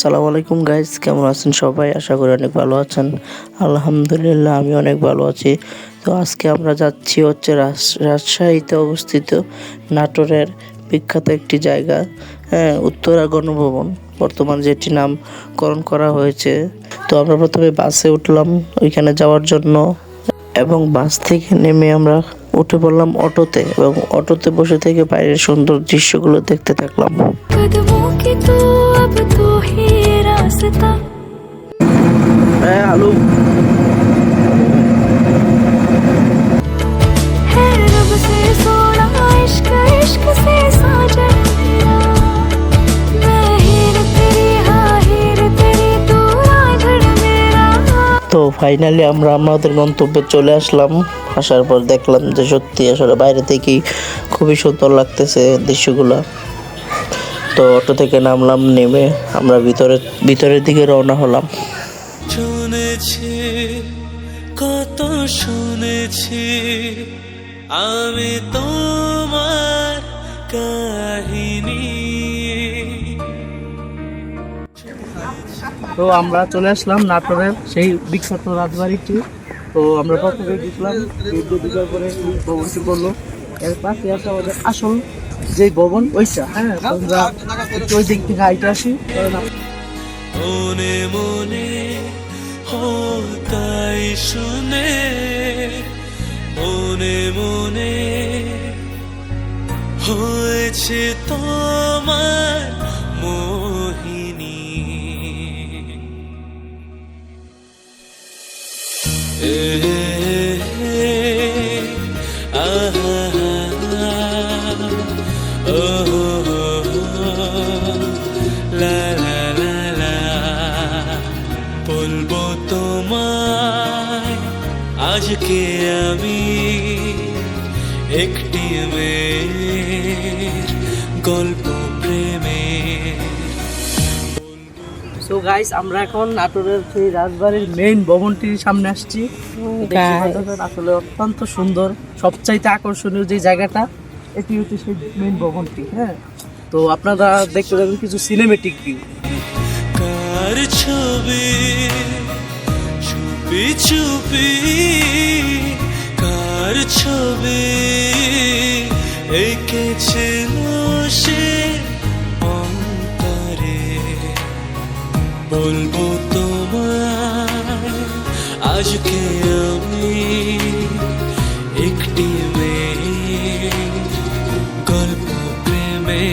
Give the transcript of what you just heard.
আসসালামু আলাইকুম গাইস, কেমন আছেন সবাই? আশা করি অনেক ভালো আছেন। আলহামদুলিল্লাহ আমি অনেক ভালো আছি। তো আজকে আমরা যাচ্ছি হচ্ছে রাজশাহীতে অবস্থিত নাটোরের বিখ্যাত একটি জায়গা, হ্যাঁ, উত্তরা গণভবন, বর্তমান যেটি নামকরণ করা হয়েছে। তো আমরা প্রথমে বাসে উঠলাম ওইখানে যাওয়ার জন্য, এবং বাস থেকে নেমে আমরা উঠে পড়লাম অটোতে, এবং অটোতে বসে থেকে বাইরের সুন্দর দৃশ্যগুলো দেখতে থাকলাম। হ্যালো। তো ফাইনালি আমরা আমাদের গন্তব্যে চলে আসলাম। আসার পর দেখলাম যে সত্যি আসলে বাইরে থেকেই খুবই সুন্দর লাগতেছে দৃশ্যগুলো। তো অটো থেকে নামলাম, নেমে আমরা ভিতরের দিকে রওনা হলাম। শুনেছি কত শুনেছি আমি তোমার কাহিনী। তো আমরা চলে আসলাম নাটোরের সেই বিখ্যাত রাজবাড়িটি। তো আমরা প্রথমে দেখলাম দুর্গার পরে ভবনটি করলো, এর পাশে আছে আমাদের আসল যে ভবন ওইটা। হ্যাঁ, আমরা ওই দিক থেকে হাইটে আসি। মনে মনে তাই শুনে মনে মনে হয়েছে তোমার মোহিনী। বলবো তোমায় আজকে আমি একটি মেয়ের গল্প প্রেমের। সো গাইস, আমরা এখন নাটোরের সেই রাজবাড়ির মেইন ভবনটির সামনে আসছি। আসলে অত্যন্ত সুন্দর, সবচাইতে আকর্ষণীয় যে জায়গাটা এটি হচ্ছে সেই মেইন ভবনটি। হ্যাঁ, তো আপনারা দেখতে পাবেন কিছু সিনেমেটিক ভিউ। কার ছবি চুপি চুপি, কার ছবি এঁকেছিল সে অন্তরে। বলবো তোমায় আজকে আমি একটি মেয়ের গল্প প্রেমের।